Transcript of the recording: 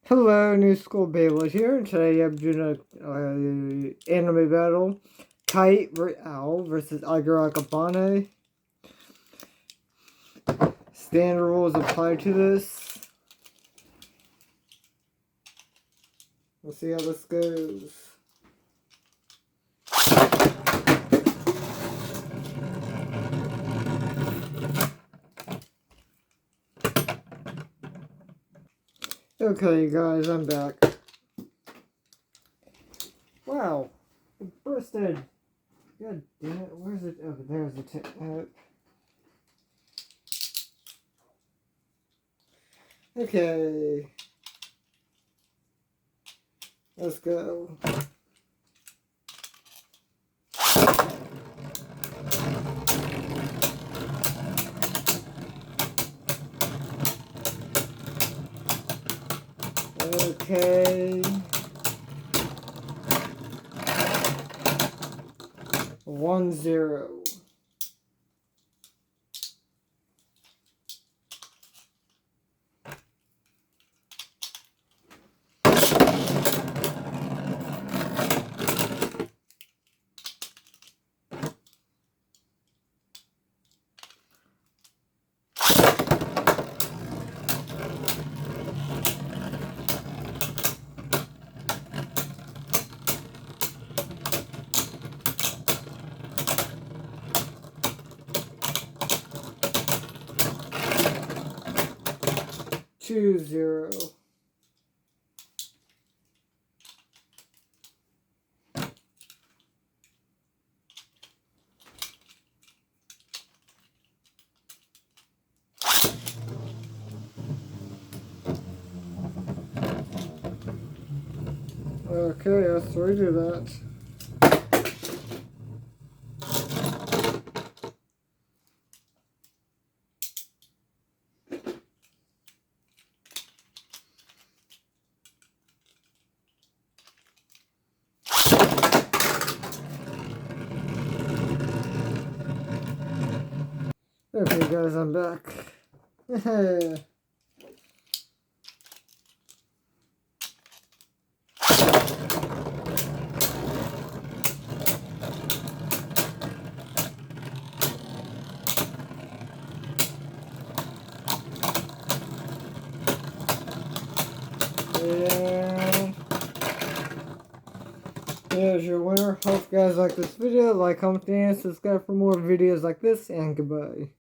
Hello, New School Beyblade here, and today I'm doing a anime battle. Kite Owl versus Aiger Akabane. Standard rules apply to this. Let's see how this goes. Okay, guys, I'm back. Wow, it bursted. God damn it, where's it? Oh, there's the tip. Okay. Let's go. Okay. 1-0. Two zero. Okay, let's redo that. Okay, guys, I'm back. And here's your winner. Hope you guys like this video. Like, comment, and subscribe for more videos like this. And goodbye.